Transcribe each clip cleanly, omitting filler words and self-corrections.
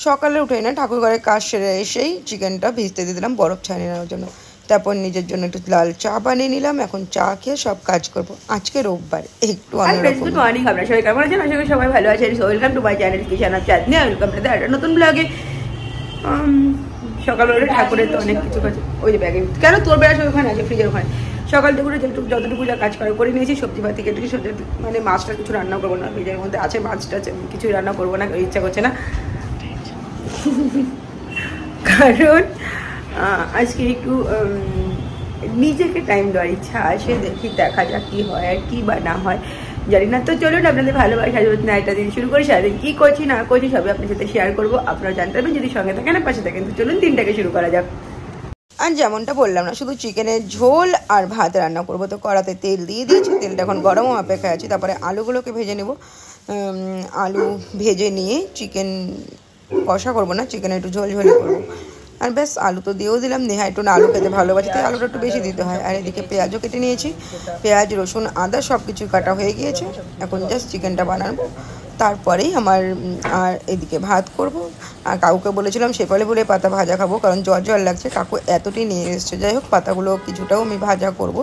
সকালে উঠে না ঠাকুর ঘরে কাজ সেরে এসেই চিকেনটা ভিজতে দিয়ে দিলাম বরফ ছাড়িয়ে নেওয়ার জন্য। তারপর নিজের জন্য একটু লাল চা বানিয়ে নিলাম। এখন চা খেয়ে সব কাজ করব। আজকে রোববার, একটু অন্যরকম। গুড মর্নিং, আপনারা সবাই কেমন আছেন? আশা করি সবাই ভালো আছেন। Welcome to my channel Kisan of Chandni. Welcome to একটা নতুন ব্লগে। সকালবেলা ঠাকুরের তো অনেক কিছু কাজ, ওই যে ব্যাগে কেন তোর বেড়া সব ওখানে আছে ফ্রিজের ওখানে। সকাল থেকে যতটুকু যা কাজ করে নিয়েছি, সবজি পাতি কেটে মানে মাছটা কিছু রান্না করবো না, ফ্রিজের মধ্যে আছে মাছটা, কিছু রান্না করবো না, ইচ্ছা করছে না। কারণ আজকে একটু নিজেকে টাইম দেওয়ার ইচ্ছা আছে। দেখা যাক কি হয় আর কি বা না হয় জানি না। তো চলুন আপনাদের ভালোবাসা না এটা দিন শুরু করি। সারাদিন কী করছি না করছি সবই আপনার সাথে শেয়ার করবো, আপনারা জানতে পারবেন যদি সঙ্গে থাকেন আর পাশে থাকেন। তো চলুন দিনটাকে শুরু করা যাক। আর যেমনটা বললাম না, শুধু চিকেনের ঝোল আর ভাত রান্না করবো। তো কড়াতে তেল দিয়ে দিয়েছি, তেলটা এখন গরম অপেক্ষায় আছি। তারপরে আলুগুলোকে ভেজে নেব। আলু ভেজে নিয়ে চিকেন কষা করবো না, চিকেন একটু ঝোলঝোলি করবো। আর ব্যাস আলু তো দিয়েও দিলাম, নেহা একটু না আলু খেতে ভালোবাসে, তাই আলুটা একটু বেশি দিতে হয়। আর এদিকে পেঁয়াজও কেটে নিয়েছি, পেঁয়াজ রসুন আদা সব কিছু কাটা হয়ে গিয়েছে। এখন জাস্ট চিকেনটা বানাবো, তারপরেই আমার আর এদিকে ভাত করব। আর কাকুকে বলেছিলাম শেফালি ফুলের পাতা ভাজা খাবো, কারণ জ্বর লাগছে। কাকু এতটাই নিয়ে এসছে, যাই হোক পাতাগুলো কিছুটাও আমি ভাজা করব,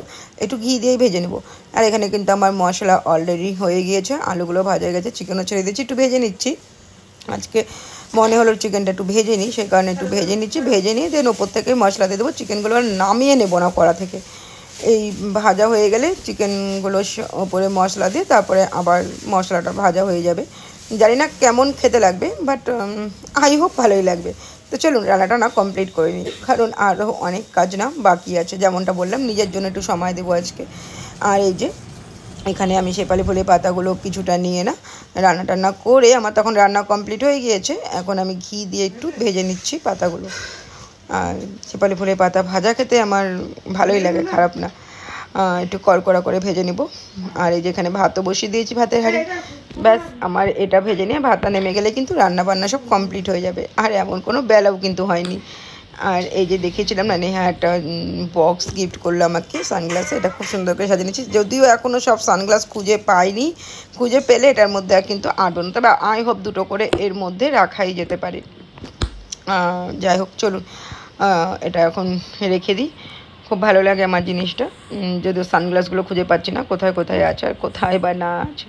একটু ঘি দিয়েই ভেজে নেব। আর এখানে কিন্তু আমার মশলা অলরেডি হয়ে গিয়েছে, আলুগুলো ভাজা গেছে, চিকেনও ছেড়ে দিচ্ছি, একটু ভেজে নিচ্ছি। আজকে মনে হলো চিকেনটা একটু ভেজে নিই, সেই কারণে একটু ভেজে নিচ্ছি। ভেজে নিয়ে দেন ওপর থেকে মশলা দিয়ে দেবো। চিকেনগুলো নামিয়ে নেবো না কড়া থেকে, এই ভাজা হয়ে গেলে চিকেনগুলো ওপরে মশলা দিয়ে তারপরে আবার মশলাটা ভাজা হয়ে যাবে। জানি না কেমন খেতে লাগবে, বাট আই হোপ ভালোই লাগবে। তো চলুন রান্নাটা না কমপ্লিট করে নিই, কারণ আরও অনেক কাজ না বাকি আছে। যেমনটা বললাম নিজের জন্য একটু সময় দেবো আজকে। আর এই যে এখানে আমি শেফালি ফুলের পাতাগুলো কিছুটা নিয়ে না রান্না টান্না করে আমার তখন রান্না কমপ্লিট হয়ে গিয়েছে। এখন আমি ঘি দিয়ে একটু ভেজে নিচ্ছি পাতাগুলো। আর শেফালি ফুলের পাতা ভাজা খেতে আমার ভালোই লাগে, খারাপ না। একটু কড়কড়া করে ভেজে নিব। আর এই যেখানে ভাতও বসিয়ে দিয়েছি, ভাতের হাঁড়ি। ব্যাস আমার এটা ভেজে নিয়ে ভাতটা নেমে গেলে কিন্তু রান্না বান্না সব কমপ্লিট হয়ে যাবে। আর এমন কোনো বেলাও কিন্তু হয়নি। আর এই যে দেখিয়েছিলাম না, নেহা একটা বক্স গিফট করলো আমাকে সানগ্লাসে, এটা খুব সুন্দর করে সাজিয়ে নিয়েছি। যদিও এখনও সব সানগ্লাস খুঁজে পাইনি, খুঁজে পেলে এটার মধ্যে কিন্তু আটন, তবে আই হোপ দুটো করে এর মধ্যে রাখাই যেতে পারে। যাই হোক চলুন এটা এখন রেখে দিই। খুব ভালো লাগে আমার জিনিসটা, যদিও সানগ্লাসগুলো খুঁজে পাচ্ছি না কোথায় কোথায় আছে আর কোথায় বা না আছে।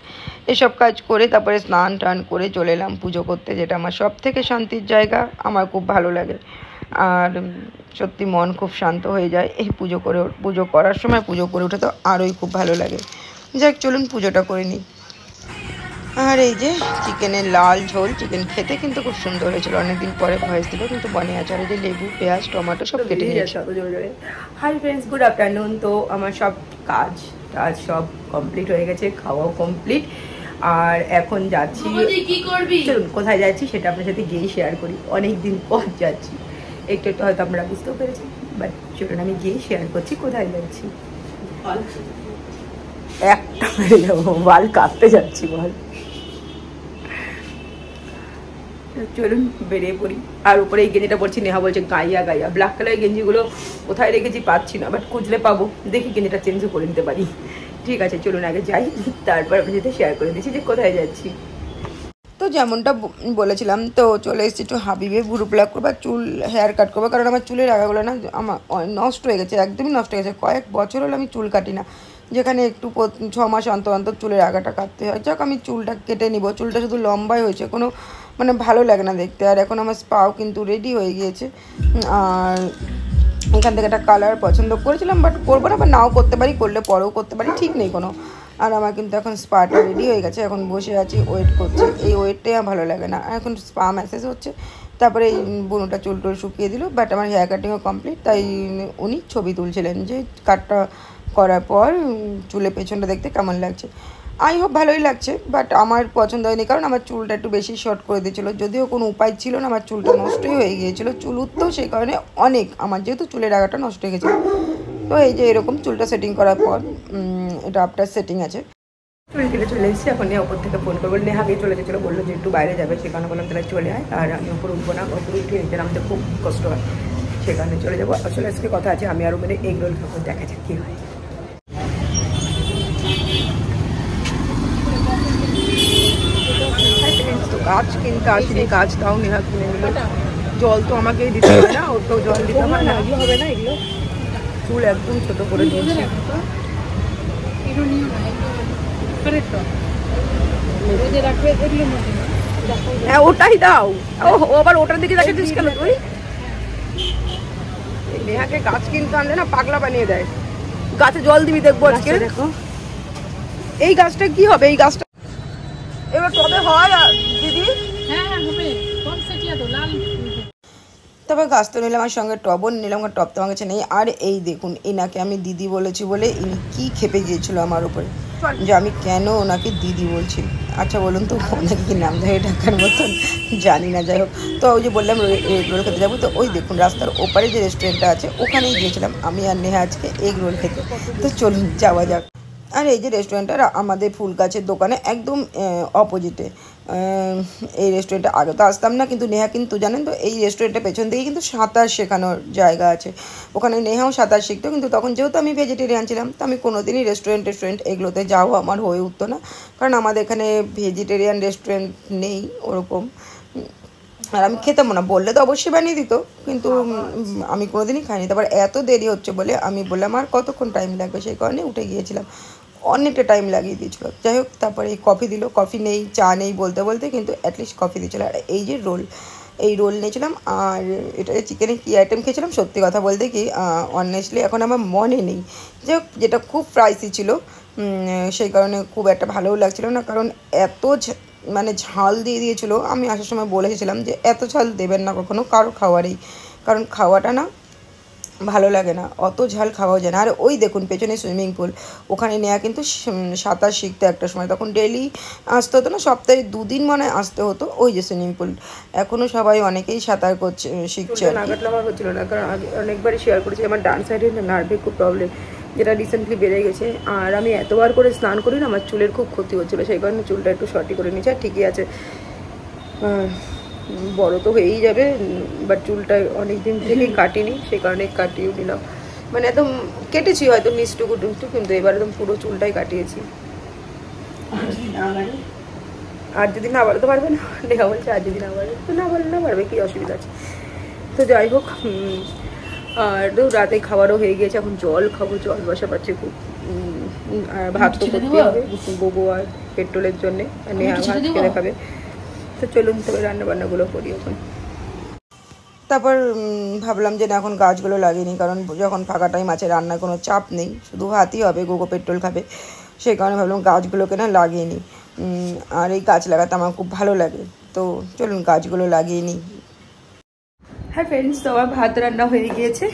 এসব কাজ করে তারপরে স্নান টান করে চলে এলাম পুজো করতে, যেটা আমার সব থেকে শান্তির জায়গা, আমার খুব ভালো লাগে। আর সত্যি মন খুব শান্ত হয়ে যায় এই পুজো করার সময়। পুজো করে উঠে তো আরোই খুব ভালো লাগে। যাক চলুন পুজোটা করে নিই। আর এই যে চিকেনের লাল ঝোল, চিকেন খেতে কিন্তু খুব সুন্দর হয়েছিল, অনেকদিন পরে ভয়েস দিল কিন্তু বনে আছে। আর এই যে লেবু পেঁয়াজ টমেটো সব কেটে নিয়েছে। Hi friends, good afternoon. তো আমার সব কাজ সব কমপ্লিট হয়ে গেছে, খাওয়াও কমপ্লিট। আর এখন যাচ্ছি, চলুন কোথায় যাচ্ছি সেটা আপনার সাথে গিয়ে শেয়ার করি। অনেক দিন পর যাচ্ছি, একটু একটু হয়তো আপনারা বুঝতেও পেরেছেন, বাট চলুন আমি গিয়ে শেয়ার করছি কোথায় যাচ্ছি। একটা মেরে যাবো, বাল কাঁপতে যাচ্ছি বল। চলুন বেরিয়ে পড়ি। আর উপরে এই গেঞ্জিটা পরছি, নেহা বলছে গাইয়া গাইয়া। ব্ল্যাক কালারের গেঞ্জিগুলো কোথায় রেখেছি পাচ্ছি না, বাট খুঁজলে পাবো। দেখি গেঞ্জিটা চেঞ্জও করে নিতে পারি। ঠিক আছে চলুন আগে যাই, তারপর আপনার সাথে শেয়ার করে দিচ্ছি যে কোথায় যাচ্ছি। তো যেমনটা বলেছিলাম, তো চলে এসেছি একটু হাবিবে ভুরু প্লাক করবো, চুল হেয়ার কাট করবো। কারণ আমার চুলের আগাগুলো না আমার নষ্ট হয়ে গেছে, একদমই নষ্ট হয়ে গেছে। কয়েক বছর হলো আমি চুল কাটি না, যেখানে একটু 6 মাস অন্তর অন্তর চুলের আগাটা কাটতে হয়। যাক আমি চুলটা কেটে নিব। চুলটা শুধু লম্বাই হয়েছে, কোনো মানে ভালো লাগে না দেখতে। আর এখন আমার স্পাও কিন্তু রেডি হয়ে গিয়েছে। আর এখান থেকে একটা কালার পছন্দ করেছিলাম, বাট করবো না, বা নাও করতে পারি, করলে পরেও করতে পারি, ঠিক নেই কোনো। আর আমার কিন্তু এখন স্পাটা রেডি হয়ে গেছে, এখন বসে আছি ওয়েট করছি। এই ওয়েটটাই আমার ভালো লাগে না। এখন স্পা ম্যাসেজ হচ্ছে, তারপরে এই বুনুটা চুল টুল শুকিয়ে দিল। বাট আমার হেয়ার কাটিংও কমপ্লিট, তাই উনি ছবি তুলছিলেন যে কাটটা করার পর চুলের পেছনটা দেখতে কেমন লাগছে। আই হোপ ভালোই লাগছে, বাট আমার পছন্দ হয়নি, কারণ আমার চুলটা একটু বেশি শর্ট করে দিয়েছিলো। যদিও কোনো উপায় ছিল না, আমার চুলটা নষ্টই হয়ে গিয়েছিলো। চুল উঠতেও সেই কারণে অনেক, আমার যেহেতু চুলের আগাটা নষ্ট হয়ে গেছিলো। তো এই যে এরকম চুলটা সেটিং করার পর এটা আফটার সেটিং আছে। চুল কেটে চলে এসেছি, এখন নিয়ে ওপর থেকে ফোন করবো। নেহাকে চলে গেছিলো, বললো যে একটু বাইরে যাবে, সে কারণে বললাম তাহলে চলে আয়। আর আমি ওপর উঠবো না, ওপর উঠে নিচে নামতে খুব কষ্ট হয়, সেখানে চলে যাবো। আসলে আজকে কথা আছে, আমি আরও মানে এগ রোল খাবো, দেখা যাক কী হয়। তো গাছ কিনতে আসিনি, গাছ তাও নেহা কিনে নিল। জল তো আমাকেই দিতে হয় না, ওর তো জল দিতে হয় না, হবে না এগুলো। চুল একদম ছোট করে দিয়েছে। হ্যাঁ ওটাই দাও। ও আবার ওটার দিকে দেখাচ্ছিস কেন তুই? নেহাকে গাছ কিনতে আনলে না পাগলা বানিয়ে দেয়। গাছে জল দিবি দেখবো আজকে। দেখো এই গাছটা কি হবে, এই গাছটা এবার টবে হয় দিদি? তারপর গাছ তো নিলাম, আমার সঙ্গে টবও নিলাম, টব তো আমার কাছে নেই। আর এই দেখুন, এনাকে আমি দিদি বলেছি বলে ইনি কি খেপে গিয়েছিল আমার উপরে যে আমি কেন ওনাকে দিদি বলছি। আচ্ছা বলুন তো, ওনাকে কি নাম ধরে ডাকার মতন জানি না। যাই হোক, তো ওই যে বললাম এগ রোল খেতে যাবো, তো ওই দেখুন রাস্তার ওপারে যে রেস্টুরেন্টটা আছে ওখানেই গিয়েছিলাম আমি আর নেহা আজকে এগ রোল খেতে। তো চলুন যাওয়া যাক। আর এই যে রেস্টুরেন্টটা আমাদের ফুল গাছের দোকানে একদম অপোজিটে। এই রেস্টুরেন্টে আগে তো আসতাম না, কিন্তু নেহা কিন্তু জানেন তো এই রেস্টুরেন্টের পেছন দিকে কিন্তু সাঁতার শেখানোর জায়গা আছে। ওখানে নেহাও সাঁতার শিখতো, কিন্তু তখন যেহেতু আমি ভেজিটেরিয়ান ছিলাম তো আমি কোনোদিনই রেস্টুরেন্ট এগুলোতে যাওয়া আমার হয়ে উঠতো না, কারণ আমাদের এখানে ভেজিটেরিয়ান রেস্টুরেন্ট নেই ওরকম। আর আমি খেতাম না, বললে তো অবশ্যই বানিয়ে দিত, কিন্তু আমি কোনোদিনই খাইনি। তারপর এত দেরি হচ্ছে বলে আমি বললাম আর কতক্ষণ টাইম লাগবে, সেই কারণে উঠে গিয়েছিলাম। অনেকটা টাইম লাগিয়ে দিয়েছিল। যাই হোক, তারপরে এই কফি দিল, কফি নেই চা নেই বলতে বলতে, কিন্তু অ্যাটলিস্ট কফি দিয়েছিল। আর এই যে রোল, এই রোল নিয়েছিলাম। আর এটা চিকেনে কী আইটেম খেয়েছিলাম সত্যি কথা বলতে কি অনেস্টলি এখন আমার মনে নেই। যাই হোক, যেটা খুব প্রাইসি ছিল সেই কারণে খুব একটা ভালোও লাগছিল না, কারণ এত মানে ঝাল দিয়ে দিয়েছিলো। আমি আসার সময় বলে এসেছিলাম যে এত ঝাল দেবেন না কখনো কারো খাওয়ারেই, কারণ খাওয়াটা না ভালো লাগে না, অত ঝাল খাওয়াও যায় না। আর ওই দেখুন পেছনে সুইমিং পুল, ওখানে নেওয়া কিন্তু সাঁতার শিখতে একটা সময়, তখন ডেলি আসতে হতো না, সপ্তাহে 2 দিন মনে হয় আসতে হতো। ওই যে সুইমিং পুল, এখনও সবাই অনেকেই সাঁতার করছে, শিখছে। নাগাট লাগা হচ্ছিল না, কারণ অনেকবারই শেয়ার করেছি আমার ডান সাইডে নার্ভে খুব প্রবলেম, যেটা রিসেন্টলি বেড়ে গেছে। আর আমি এতবার করে স্নান করি না, আমার চুলের খুব ক্ষতি হচ্ছিলো, সেই কারণে চুলটা একটু শর্টি করে নিয়েছি। আর ঠিকই আছে, বড় তো হয়েই যাবে, বাট চুলটা অনেক দিন থেকেই কাটিনি, সেই কারণে কাটিয়েও নিলাম। মানে একদম কেটেছি হয়তো নিচটুকু টুকটু, কিন্তু এবার একদম পুরো চুলটাই কাটিয়েছি। আর যদি না বাড়াতে পারবে না, দেখা বলছে আর যদি না বাড়বে তো না বাড়বে, কী অসুবিধা আছে। তো যাই হোক, আর তো রাতে খাবারও হয়ে গিয়েছে, এখন জল খাবো, জল বসা পাচ্ছে খুব। আর ভাত তো করতে হবে গোবো আর পেট্রোলের জন্যে, আর নেহা ভাত খেলে খাবে। তো চলুন তবে রান্নাবান্নাগুলো করি এখন। তারপর ভাবলাম যে না এখন গাছগুলো লাগিয়ে, কারণ যখন ফাঁকা টাইম আছে রান্নার কোনো চাপ নেই, শুধু ভাতই হবে, গোগো পেট্রোল খাবে, সেই কারণে ভাবলাম গাছগুলোকে না লাগিয়ে নিই। আর এই গাছ লাগাতে আমার খুব ভালো লাগে, তো চলুন গাছগুলো লাগিয়ে নিই। হ্যাঁ ফ্রেন্ডস, তো আমার ভাত রান্না হয়ে গিয়েছে,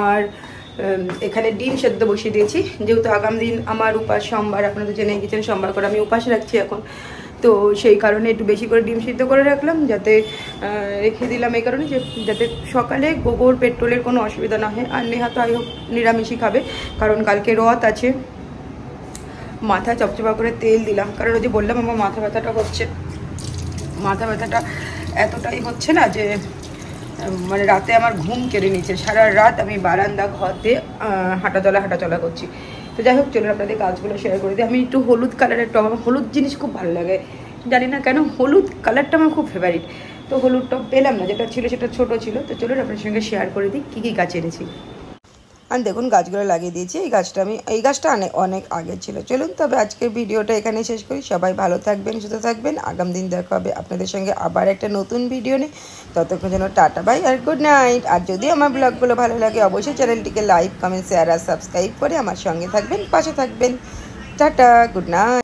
আর এখানে ডিম সেদ্ধ বসিয়ে দিয়েছি। যেহেতু আগামী দিন আমার উপাস, সোমবার, আপনারা তো জেনে গেছেন সোমবার করে আমি উপাস রাখছি এখন, তো সেই কারণে একটু বেশি করে ডিম সিদ্ধ করে রাখলাম, যাতে রেখে দিলাম এই কারণে যে যাতে সকালে গোবর পেট্রোলের কোনো অসুবিধা না হয়। আর নেহা তো আই হোপ নিরামিষই খাবে, কারণ কালকে রথ আছে। মাথা চপচপা করে তেল দিলাম, কারণ ওই যে বললাম আমার মাথা ব্যথাটা হচ্ছে, মাথা ব্যথাটা এতটাই হচ্ছে না যে মানে রাতে আমার ঘুম কেড়ে নিচ্ছে। সারা রাত আমি বারান্দা ঘর দিয়ে হাঁটাচলা করছি। তো যাই হোক, চলুন আপনাদের কাজগুলো শেয়ার করে দিই। আমি একটু হলুদ কালারের টপ, আমার হলুদ জিনিস খুব ভালো লাগে, জানি না কেন হলুদ কালারটা আমার খুব ফেভারিট। তো হলুদ টপ পেলাম না, যেটা ছিল সেটা ছোটো ছিল। তো চলুন আপনার সঙ্গে শেয়ার করে দিই কী কী গাছ এনেছি। আর দেখুন গাছগুলো লাগিয়ে দিয়েছি। এই গাছটা অনেক আগে ছিল। চলুন তবে আজকের ভিডিওটা এখানেই শেষ করি। সবাই ভালো থাকবেন, সুস্থ থাকবেন। আগামী দিন দেখা হবে আপনাদের সঙ্গে আবার একটা নতুন ভিডিও নিয়ে। ততক্ষণ যেন টাটা বাই আর গুড নাইট। আর যদি আমার ব্লগগুলো ভালো লাগে অবশ্যই চ্যানেলটিকে লাইক, কমেন্ট, শেয়ার আর সাবস্ক্রাইব করে আমার সঙ্গে থাকবেন, পাশে থাকবেন। Tata, good night.